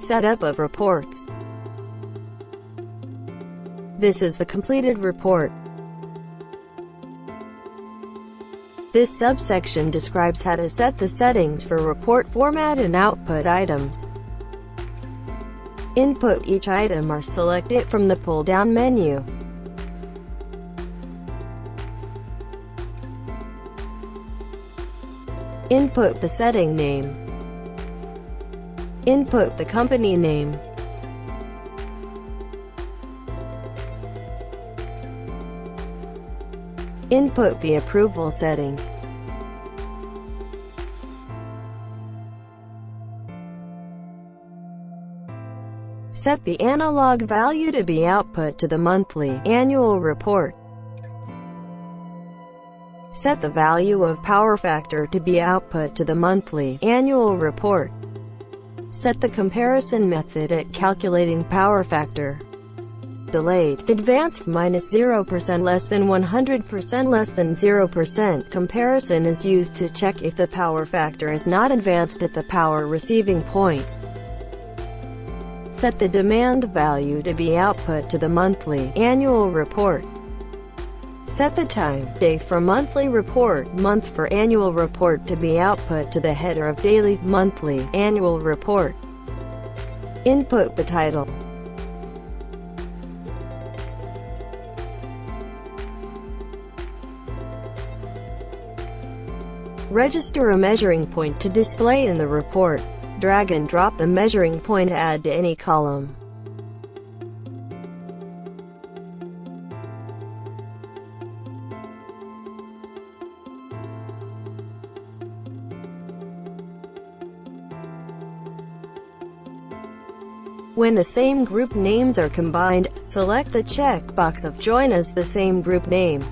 Setup of reports. This is the completed report. This subsection describes how to set the settings for report format and output items. Input each item or select it from the pull-down menu. Input the setting name. Input the company name. Input the approval setting. Set the analog value to be output to the monthly, annual report. Set the value of power factor to be output to the monthly, annual report. Set the comparison method at calculating power factor. Delayed, advanced -0% less than 100% less than 0% comparison is used to check if the power factor is not advanced at the power receiving point. Set the demand value to be output to the monthly, annual report. Set the time, day for monthly report, month for annual report to be output to the header of daily, monthly, annual report. Input the title. Register a measuring point to display in the report. Drag and drop the measuring point to add to any column. When the same group names are combined, select the checkbox of Join as the same group name.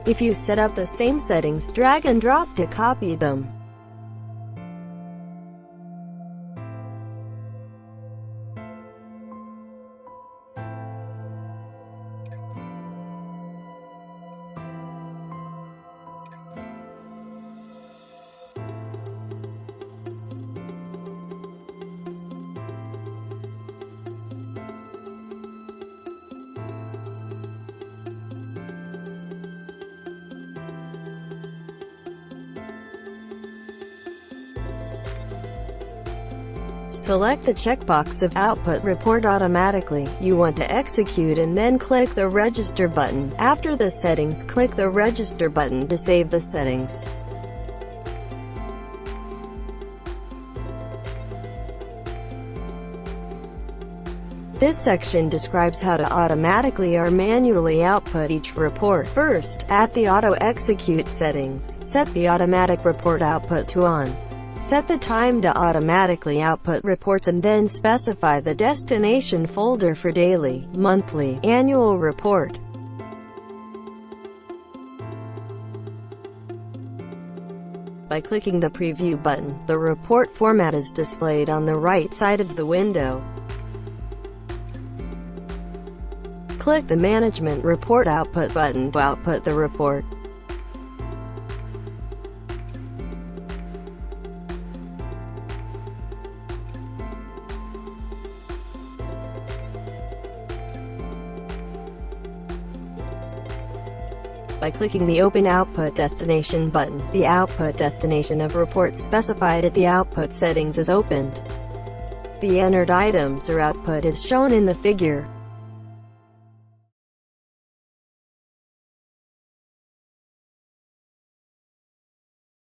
If you set up the same settings, drag and drop to copy them. Select the checkbox of Output Report Automatically you want to execute and then click the Register button. After the settings, click the Register button to save the settings. This section describes how to automatically or manually output each report. First, at the Auto Execute settings, set the Automatic Report Output to On. Set the time to automatically output reports and then specify the destination folder for daily, monthly, annual report. By clicking the Preview button, the report format is displayed on the right side of the window. Click the Management Report Output button to output the report. By clicking the Open Output Destination button, the output destination of reports specified at the output settings is opened. The entered items or output is shown in the figure.